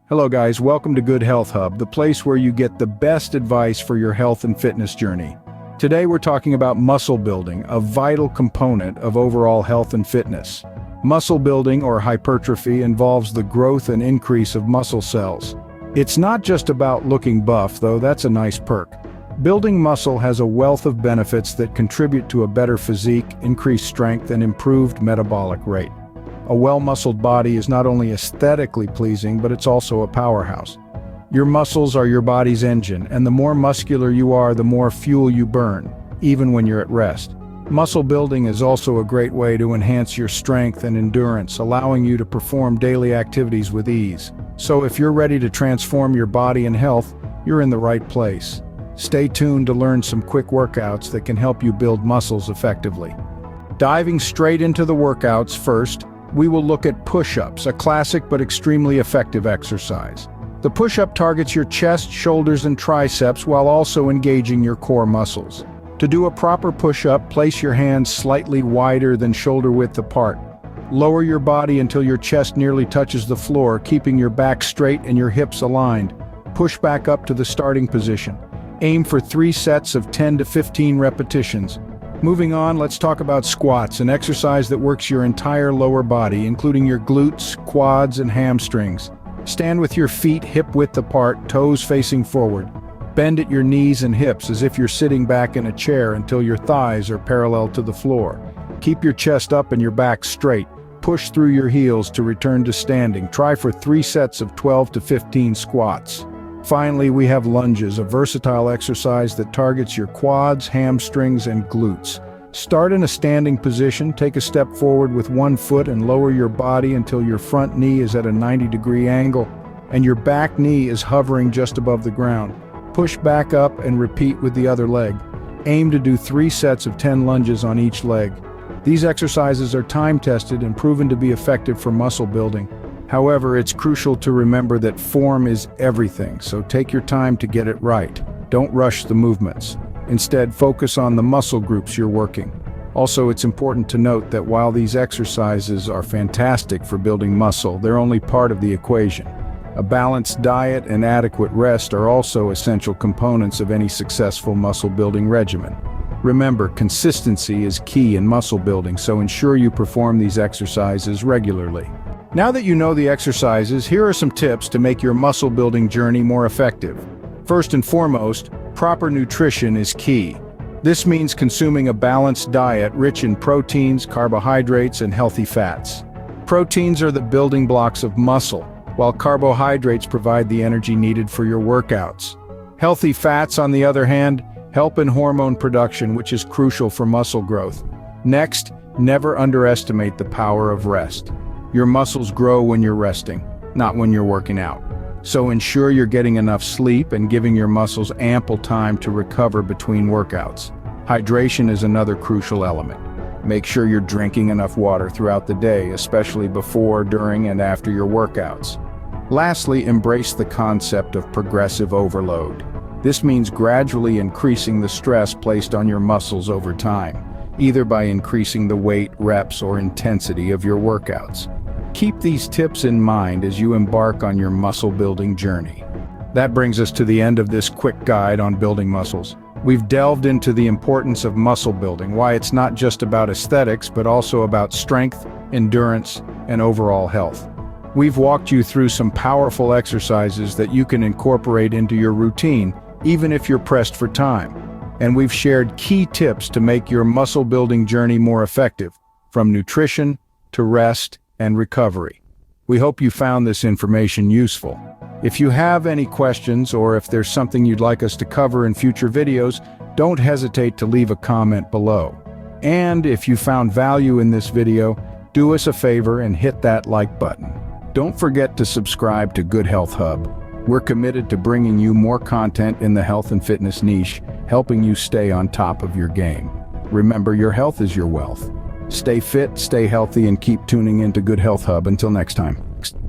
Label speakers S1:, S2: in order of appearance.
S1: Hello guys, welcome to Good Health Hub, the place where you get the best advice for your health and fitness journey. Today we're talking about muscle building, a vital component of overall health and fitness. Muscle building, or hypertrophy, involves the growth and increase of muscle cells. It's not just about looking buff, though that's a nice perk. Building muscle has a wealth of benefits that contribute to a better physique, increased strength, and improved metabolic rate. A well-muscled body is not only aesthetically pleasing, but it's also a powerhouse. Your muscles are your body's engine, and the more muscular you are, the more fuel you burn, even when you're at rest. Muscle building is also a great way to enhance your strength and endurance, allowing you to perform daily activities with ease. So if you're ready to transform your body and health, you're in the right place. Stay tuned to learn some quick workouts that can help you build muscles effectively. Diving straight into the workouts first, we will look at push-ups, a classic but extremely effective exercise. The push-up targets your chest, shoulders, and triceps while also engaging your core muscles. To do a proper push-up, place your hands slightly wider than shoulder width apart. Lower your body until your chest nearly touches the floor, keeping your back straight and your hips aligned. Push back up to the starting position. Aim for 3 sets of 10 to 15 repetitions. Moving on, let's talk about squats, an exercise that works your entire lower body, including your glutes, quads, and hamstrings. Stand with your feet hip-width apart, toes facing forward. Bend at your knees and hips as if you're sitting back in a chair until your thighs are parallel to the floor. Keep your chest up and your back straight. Push through your heels to return to standing. Try for 3 sets of 12 to 15 squats. Finally, we have lunges, a versatile exercise that targets your quads, hamstrings, and glutes. Start in a standing position, take a step forward with one foot and lower your body until your front knee is at a 90-degree angle and your back knee is hovering just above the ground. Push back up and repeat with the other leg. Aim to do 3 sets of 10 lunges on each leg. These exercises are time-tested and proven to be effective for muscle building. However, it's crucial to remember that form is everything, so take your time to get it right. Don't rush the movements. Instead, focus on the muscle groups you're working. Also, it's important to note that while these exercises are fantastic for building muscle, they're only part of the equation. A balanced diet and adequate rest are also essential components of any successful muscle-building regimen. Remember, consistency is key in muscle building, so ensure you perform these exercises regularly. Now that you know the exercises, here are some tips to make your muscle-building journey more effective. First and foremost, proper nutrition is key. This means consuming a balanced diet rich in proteins, carbohydrates, and healthy fats. Proteins are the building blocks of muscle, while carbohydrates provide the energy needed for your workouts. Healthy fats, on the other hand, help in hormone production, which is crucial for muscle growth. Next, never underestimate the power of rest. Your muscles grow when you're resting, not when you're working out. So ensure you're getting enough sleep and giving your muscles ample time to recover between workouts. Hydration is another crucial element. Make sure you're drinking enough water throughout the day, especially before, during, and after your workouts. Lastly, embrace the concept of progressive overload. This means gradually increasing the stress placed on your muscles over time, either by increasing the weight, reps, or intensity of your workouts. Keep these tips in mind as you embark on your muscle-building journey. That brings us to the end of this quick guide on building muscles. We've delved into the importance of muscle building, why it's not just about aesthetics, but also about strength, endurance, and overall health. We've walked you through some powerful exercises that you can incorporate into your routine, even if you're pressed for time. And we've shared key tips to make your muscle-building journey more effective, from nutrition to rest and recovery. We hope you found this information useful. If you have any questions or if there's something you'd like us to cover in future videos, don't hesitate to leave a comment below. And if you found value in this video, do us a favor and hit that like button. Don't forget to subscribe to Good Health Hub. We're committed to bringing you more content in the health and fitness niche, helping you stay on top of your game. Remember, your health is your wealth. Stay fit, stay healthy, and keep tuning into Good Health Hub. Until next time.